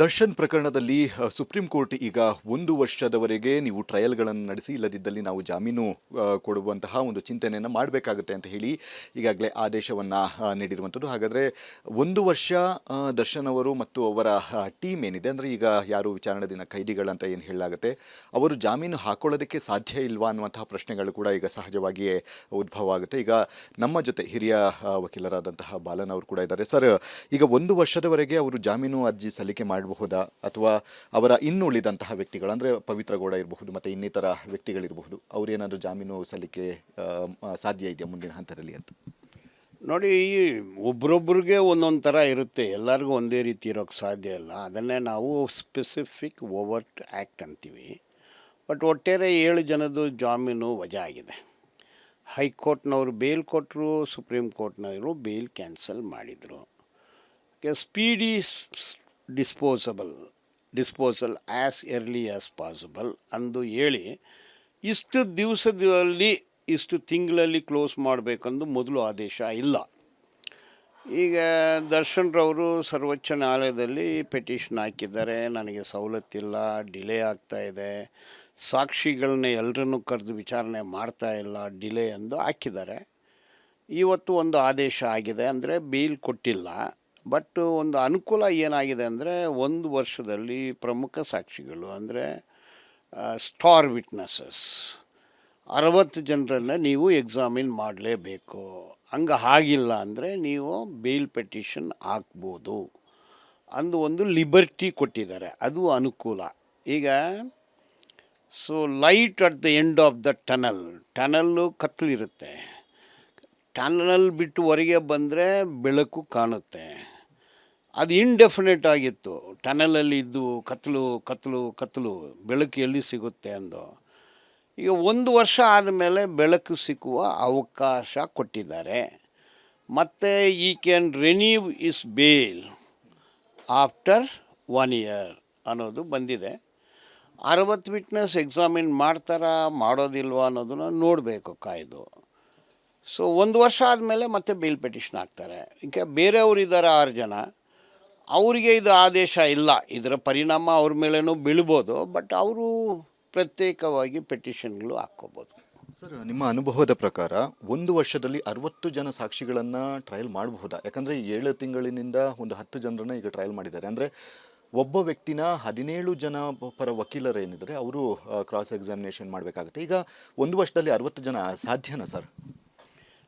ದರ್ಶನ್ ಪ್ರಕರಣದಲ್ಲಿ supreme court ಈಗ 1 ವರ್ಷದವರೆಗೆ ನೀವು ಟ್ರಯಲ್ಗಳನ್ನು ನಡೆಸಿ, ಇಲ್ಲದಿದ್ದಲ್ಲಿ ನಾವು ಜಾಮೀನು ಕೊಡುವಂತಹ ಒಂದು ಚಿಂತನೆಯನ್ನು ಮಾಡಬೇಕಾಗುತ್ತೆ ಅಂತ ಹೇಳಿ ಈಗಾಗಲೇ ಆದೇಶವನ್ನು ನೀಡಿರುವಂಥದ್ದು. ಹಾಗಾದರೆ 1 ವರ್ಷ ದರ್ಶನ್ ಅವರು ಮತ್ತು ಅವರ ಟೀಮ್ ಏನಿದೆ, ಅಂದರೆ ಈಗ ಯಾರು ವಿಚಾರಣಾಧೀನ ಕೈದಿಗಳಂತ ಏನು ಹೇಳಲಾಗುತ್ತೆ, ಅವರು ಜಾಮೀನು ಹಾಕೊಳ್ಳೋದಕ್ಕೆ ಸಾಧ್ಯ ಇಲ್ವಾ ಅನ್ನುವಂತಹ ಪ್ರಶ್ನೆಗಳು ಕೂಡ ಈಗ ಸಹಜವಾಗಿಯೇ ಉದ್ಭವ ಆಗುತ್ತೆ. ಈಗ ನಮ್ಮ ಜೊತೆ ಹಿರಿಯ ವಕೀಲರಾದಂತಹ ಬಾಲನ್ ಅವರು ಕೂಡ ಇದ್ದಾರೆ. ಸರ್, ಈಗ 1 ವರ್ಷದವರೆಗೆ ಅವರು ಜಾಮೀನು ಅರ್ಜಿ ಸಲ್ಲಿಕೆ ಮಾಡಬಹುದಾ, ಅಥವಾ ಅವರ ಇನ್ನುಳಿದಂತಹ ವ್ಯಕ್ತಿಗಳು ಅಂದರೆ ಪವಿತ್ರ ಗೌಡ ಇರಬಹುದು ಮತ್ತು ಇನ್ನಿತರ ವ್ಯಕ್ತಿಗಳಿರಬಹುದು, ಅವರೇನಾದರೂ ಜಾಮೀನು ಸಲ್ಲಿಕೆ ಸಾಧ್ಯ ಇದೆಯಾ ಮುಂದಿನ ಹಂತದಲ್ಲಿ ಅಂತ? ನೋಡಿ, ಒಬ್ರೊಬ್ರಿಗೆ ಒಂದೊಂದು ಥರ ಇರುತ್ತೆ, ಎಲ್ಲರಿಗೂ ಒಂದೇ ರೀತಿ ಇರೋಕ್ಕೆ ಸಾಧ್ಯ ಇಲ್ಲ. ಅದನ್ನೇ ನಾವು ಸ್ಪೆಸಿಫಿಕ್ ಓವರ್ಟ್ ಆ್ಯಕ್ಟ್ ಅಂತೀವಿ. ಬಟ್ ಒಟ್ಟಾರೆ 7 ಜನದ್ದು ಜಾಮೀನು ವಜಾ ಆಗಿದೆ. ಹೈಕೋರ್ಟ್ನವರು ಬೇಲ್ ಕೊಟ್ಟರು, ಸುಪ್ರೀಂ ಕೋರ್ಟ್ನವರು ಬೇಲ್ ಕ್ಯಾನ್ಸಲ್ ಮಾಡಿದರು. Speedy disposal as early as possible ಅಂದು ಹೇಳಿ ಇಷ್ಟು ದಿವಸದಲ್ಲಿ ಇಷ್ಟು ತಿಂಗಳಲ್ಲಿ ಕ್ಲೋಸ್ ಮಾಡಬೇಕಂದು ಮೊದಲು ಆದೇಶ ಇಲ್ಲ. ಈಗ ದರ್ಶನ್ರವರು ಸರ್ವೋಚ್ಚ ನ್ಯಾಯಾಲಯದಲ್ಲಿ ಪೆಟಿಷನ್ ಹಾಕಿದ್ದಾರೆ, ನನಗೆ ಸವಲತ್ತಿಲ್ಲ, ಡಿಲೇ ಆಗ್ತಾಯಿದೆ, ಸಾಕ್ಷಿಗಳನ್ನ ಎಲ್ಲರನ್ನೂ ಕರೆದು ವಿಚಾರಣೆ ಮಾಡ್ತಾ ಇಲ್ಲ, ಡಿಲೇ ಎಂದು ಹಾಕಿದ್ದಾರೆ. ಇವತ್ತು ಒಂದು ಆದೇಶ ಆಗಿದೆ, ಅಂದರೆ ಬೇಲ್ ಕೊಟ್ಟಿಲ್ಲ. ಬಟ್ ಒಂದು ಅನುಕೂಲ ಏನಾಗಿದೆ ಅಂದರೆ 1 ವರ್ಷದಲ್ಲಿ ಪ್ರಮುಖ ಸಾಕ್ಷಿಗಳು ಅಂದರೆ ಸ್ಟಾರ್ ವಿಟ್ನೆಸಸ್ 60 ಜನರನ್ನು ನೀವು ಎಕ್ಸಾಮಿನ್ ಮಾಡಲೇಬೇಕು. ಹಂಗೆ ಆಗಿಲ್ಲ ಅಂದರೆ ನೀವು ಬೇಲ್ ಪೆಟಿಷನ್ ಹಾಕ್ಬೋದು ಅಂದು ಒಂದು ಲಿಬರ್ಟಿ ಕೊಟ್ಟಿದ್ದಾರೆ, ಅದು ಅನುಕೂಲ. ಈಗ light at the end of the tunnel ಕತ್ತಲಿರುತ್ತೆ, ಟನಲ್ ಬಿಟ್ಟು ಹೊರಗೆ ಬಂದರೆ ಬೆಳಕು ಕಾಣುತ್ತೆ. ಅದು ಇಂಡೆಫಿನೆಟ್ ಆಗಿತ್ತು, ಟನಲಲ್ಲಿ ಇದ್ದು ಕತ್ತಲು ಬೆಳಕು ಎಲ್ಲಿ ಸಿಗುತ್ತೆ ಅಂದು. ಈಗ 1 ವರ್ಷ ಆದಮೇಲೆ ಬೆಳಕು ಸಿಕ್ಕುವ ಅವಕಾಶ ಕೊಟ್ಟಿದ್ದಾರೆ. ಮತ್ತು ಈ can renew is bail after 1 year ಅನ್ನೋದು ಬಂದಿದೆ. 60 ವಿಟ್ನೆಸ್ ಎಕ್ಸಾಮಿನ್ ಮಾಡ್ತಾರಾ ಮಾಡೋದಿಲ್ವಾ ಅನ್ನೋದನ್ನು ನೋಡಬೇಕು ಕಾಯ್ದು. 1 ವರ್ಷ ಆದಮೇಲೆ ಮತ್ತೆ ಬೇಲ್ ಪೆಟಿಷನ್ ಹಾಕ್ತಾರೆ. ಈಗ ಬೇರೆಯವರಿದ್ದಾರೆ 6 ಜನ, ಅವರಿಗೆ ಇದು ಆದೇಶ ಇಲ್ಲ, ಇದರ ಪರಿಣಾಮ ಅವ್ರ ಮೇಲೇನೂ ಬೀಳ್ಬೋದು. ಬಟ್ ಅವರು ಪ್ರತ್ಯೇಕವಾಗಿ ಪೆಟಿಷನ್ಗಳು ಹಾಕ್ಕೋಬೋದು. ಸರ್, ನಿಮ್ಮ ಅನುಭವದ ಪ್ರಕಾರ 1 ವರ್ಷದಲ್ಲಿ 60 ಜನ ಸಾಕ್ಷಿಗಳನ್ನು ಟ್ರಯಲ್ ಮಾಡಬಹುದಾ? ಯಾಕಂದರೆ 7 ತಿಂಗಳಿನಿಂದ ಒಂದು 10 ಜನರನ್ನ ಈಗ ಟ್ರಯಲ್ ಮಾಡಿದ್ದಾರೆ. ಅಂದರೆ ಒಬ್ಬ ವ್ಯಕ್ತಿನ 17 ಜನ ಪರ ವಕೀಲರೇನಿದ್ದಾರೆ ಅವರು ಕ್ರಾಸ್ ಎಕ್ಸಾಮಿನೇಷನ್ ಮಾಡಬೇಕಾಗುತ್ತೆ. ಈಗ 1 ವರ್ಷದಲ್ಲಿ 60 ಜನ ಸಾಧ್ಯನಾ ಸರ್?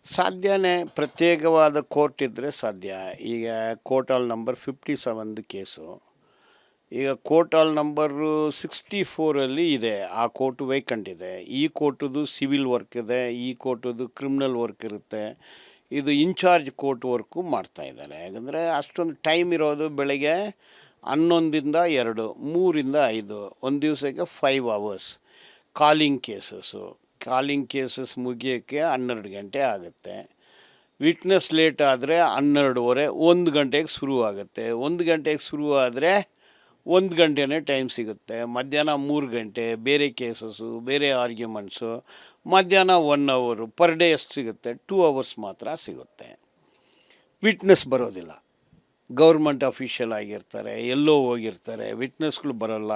ಸಾಧ್ಯನೇ, ಪ್ರತ್ಯೇಕವಾದ ಕೋರ್ಟ್ ಇದ್ದರೆ ಸಾಧ್ಯ. ಈಗ ಕೋರ್ಟ್ ಆಲ್ ನಂಬರ್ 57 ಕೇಸು, ಈಗ ಕೋರ್ಟ್ ಆಲ್ ನಂಬರು 64ಅಲ್ಲಿ ಇದೆ, ಆ ಕೋರ್ಟು ವೇಕೆಂಟ್ ಇದೆ. ಈ ಕೋರ್ಟದು ಸಿವಿಲ್ ವರ್ಕ್ ಇದೆ, ಈ ಕೋರ್ಟದು ಕ್ರಿಮಿನಲ್ ವರ್ಕ್ ಇರುತ್ತೆ. ಇದು ಇನ್ಚಾರ್ಜ್ ಕೋರ್ಟ್ ವರ್ಕು ಮಾಡ್ತಾಯಿದ್ದಾರೆ. ಯಾಕಂದರೆ ಅಷ್ಟೊಂದು ಟೈಮ್ ಇರೋದು ಬೆಳಗ್ಗೆ 11ರಿಂದ 2, 3ರಿಂದ 5, ಒಂದು ದಿವಸಕ್ಕೆ 5 hours. ಕಾಲಿಂಗ್ ಕೇಸಸ್ ಮುಗಿಯೋಕ್ಕೆ 12 ಗಂಟೆ ಆಗುತ್ತೆ. ವಿಟ್ನೆಸ್ ಲೇಟ್ ಆದರೆ 12:30, 1 ಗಂಟೆಗೆ ಶುರು ಆಗುತ್ತೆ. 1 ಗಂಟೆಗೆ ಶುರು ಆದರೆ 1 ಗಂಟೆನೇ ಟೈಮ್ ಸಿಗುತ್ತೆ. ಮಧ್ಯಾಹ್ನ 3 ಗಂಟೆ ಬೇರೆ ಕೇಸಸ್ಸು, ಬೇರೆ ಆರ್ಗ್ಯುಮೆಂಟ್ಸು. ಮಧ್ಯಾಹ್ನ 1 hour. ಪರ್ ಡೇ ಎಷ್ಟು ಸಿಗುತ್ತೆ? 2 hours ಮಾತ್ರ ಸಿಗುತ್ತೆ. ವಿಟ್ನೆಸ್ ಬರೋದಿಲ್ಲ, ಗೌರ್ಮೆಂಟ್ ಅಫಿಷಿಯಲ್ ಆಗಿರ್ತಾರೆ, ಎಲ್ಲೋ ಹೋಗಿರ್ತಾರೆ, ವಿಟ್ನೆಸ್ಗಳು ಬರೋಲ್ಲ.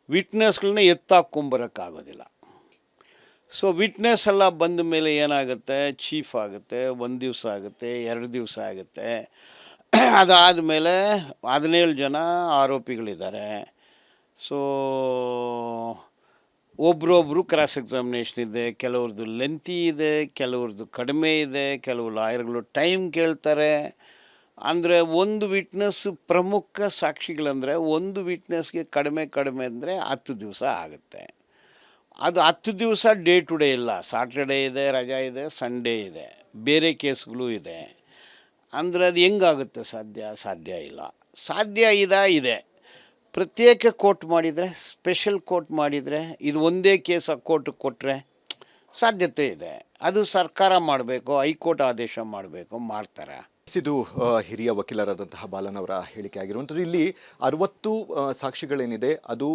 ವಿಟ್ನೆಸ್ಗಳನ್ನ ಎತ್ತಾಕೊಂಬರೋಕ್ಕಾಗೋದಿಲ್ಲ. ವಿಟ್ನೆಸ್ ಎಲ್ಲ ಬಂದ ಮೇಲೆ ಏನಾಗುತ್ತೆ, ಚೀಫ್ ಆಗುತ್ತೆ, 1 ದಿವಸ ಆಗುತ್ತೆ, 2 ದಿವಸ ಆಗುತ್ತೆ. ಅದಾದಮೇಲೆ 17 ಜನ ಆರೋಪಿಗಳಿದ್ದಾರೆ. ಒಬ್ರೊಬ್ರು ಕ್ರಾಸ್ ಎಕ್ಸಾಮಿನೇಷನ್ ಇದೆ, ಕೆಲವ್ರದ್ದು ಲೆಂತಿ ಇದೆ, ಕೆಲವ್ರದ್ದು ಕಡಿಮೆ ಇದೆ, ಕೆಲವು ಲಾಯರ್ಗಳು ಟೈಮ್ ಕೇಳ್ತಾರೆ. ಅಂದರೆ ಒಂದು ವಿಟ್ನೆಸ್ ಪ್ರಮುಖ ಸಾಕ್ಷಿಗಳಂದರೆ ಒಂದು ವಿಟ್ನೆಸ್ಗೆ ಕಡಿಮೆ ಅಂದರೆ 10 ದಿವಸ ಆಗುತ್ತೆ. ಅದು 10 ದಿವಸ ಡೇ ಟು ಡೇ ಇಲ್ಲ, ಸಾಟರ್ಡೇ ಇದೆ, ರಜಾ ಇದೆ, ಸಂಡೇ ಇದೆ, ಬೇರೆ ಕೇಸ್ಗಳು ಇದೆ. ಅಂದರೆ ಅದು ಹೆಂಗಾಗುತ್ತೆ? ಸಾಧ್ಯ ಇಲ್ಲ. ಸಾಧ್ಯ ಇದೆ, ಪ್ರತ್ಯೇಕ ಕೋರ್ಟ್ ಮಾಡಿದರೆ, ಸ್ಪೆಷಲ್ ಕೋರ್ಟ್ ಮಾಡಿದರೆ, ಇದು ಒಂದೇ ಕೇಸ್ ಕೋರ್ಟಿಗೆ ಕೊಟ್ಟರೆ ಸಾಧ್ಯತೆ ಇದೆ. ಅದು ಸರ್ಕಾರ ಮಾಡಬೇಕು, ಹೈಕೋರ್ಟ್ ಆದೇಶ ಮಾಡಬೇಕು, ಮಾಡ್ತಾರೆ. ಇದು ಹಿರಿಯ ವಕೀಲರಾದಂತಹ ಬಾಲನ್ ಅವರ ಹೇಳಿಕೆ ಆಗಿರುವಂಥದ್ದು. ಇಲ್ಲಿ 60 ಸಾಕ್ಷಿಗಳೇನಿದೆ ಅದು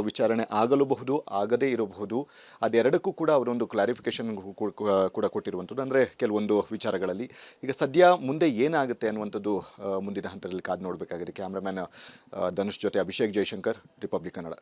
ವಿಚಾರಣೆ ಆಗಲೂಬಹುದು, ಆಗದೇ ಇರಬಹುದು. ಅದೆರಡಕ್ಕೂ ಕೂಡ ಅವರೊಂದು ಕ್ಲಾರಿಫಿಕೇಶನ್ ಕೂಡ ಕೊಟ್ಟಿರುವಂಥದ್ದು, ಅಂದರೆ ಕೆಲವೊಂದು ವಿಚಾರಗಳಲ್ಲಿ. ಈಗ ಸದ್ಯ ಮುಂದೆ ಏನಾಗುತ್ತೆ ಅನ್ನುವಂಥದ್ದು ಮುಂದಿನ ಹಂತದಲ್ಲಿ ಕಾದು ನೋಡಬೇಕಾಗಿದೆ. ಕ್ಯಾಮ್ರಾಮ್ಯಾನ್ ಧನುಷ್ ಜೊತೆ ಅಭಿಷೇಕ್ ಜೈಶಂಕರ್, ರಿಪಬ್ಲಿಕ್ ಕನ್ನಡ.